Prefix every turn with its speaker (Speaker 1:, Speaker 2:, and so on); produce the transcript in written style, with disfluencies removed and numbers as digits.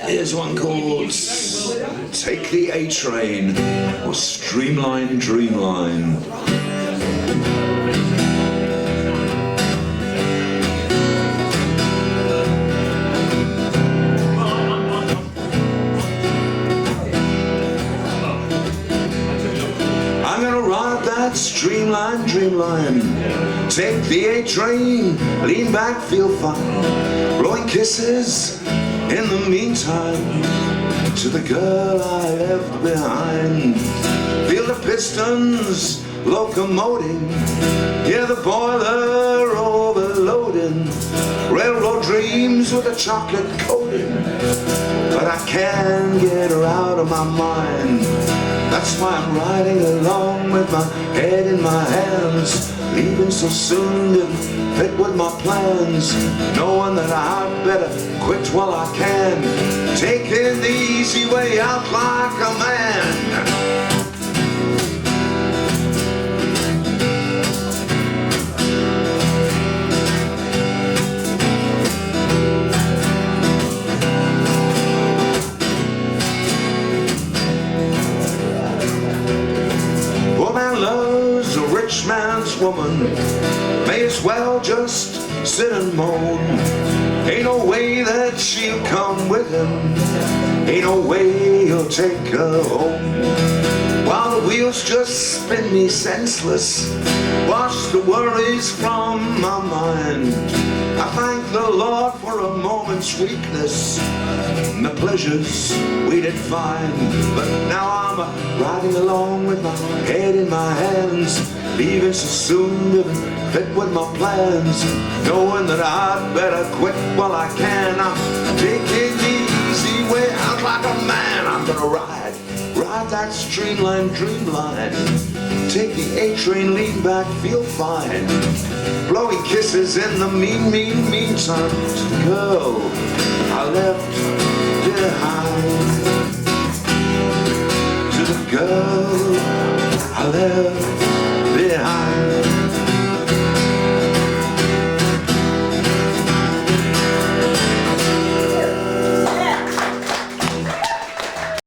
Speaker 1: Here's one called Take the A Train or Streamline Dreamline. I'm gonna ride that streamline dreamline. Take the A train, lean back, feel fine. Blowing kisses in the meantime to the girl I left behind. Feel the pistons locomoting, hear the boiler overloading. Railroad dreams with a chocolate coating, but I can't get her out of my mind. That's why I'm riding along with my head in my hands. Leaving so soon didn't fit with my plans. Knowing that I'd better quit while I can. Taking the easy way out like a man. Loves a rich man's woman, may as well just sit and moan. Ain't no way that she'll come with him, ain't no way he'll take her home. While the wheels just spin me senseless, wash the worries from my mind. I thank the Lord for a moment's weakness and the pleasures we did find. But now I'm riding along with my head in my hands, leaving so soon didn't fit with my plans. Knowing that I'd better quit while I can. I'm taking the easy way out like a man. I'm gonna ride that streamline dreamline. Take the A train, lean back, feel fine. Blowing kisses in the meantime to the girl I left behind. To the girl I left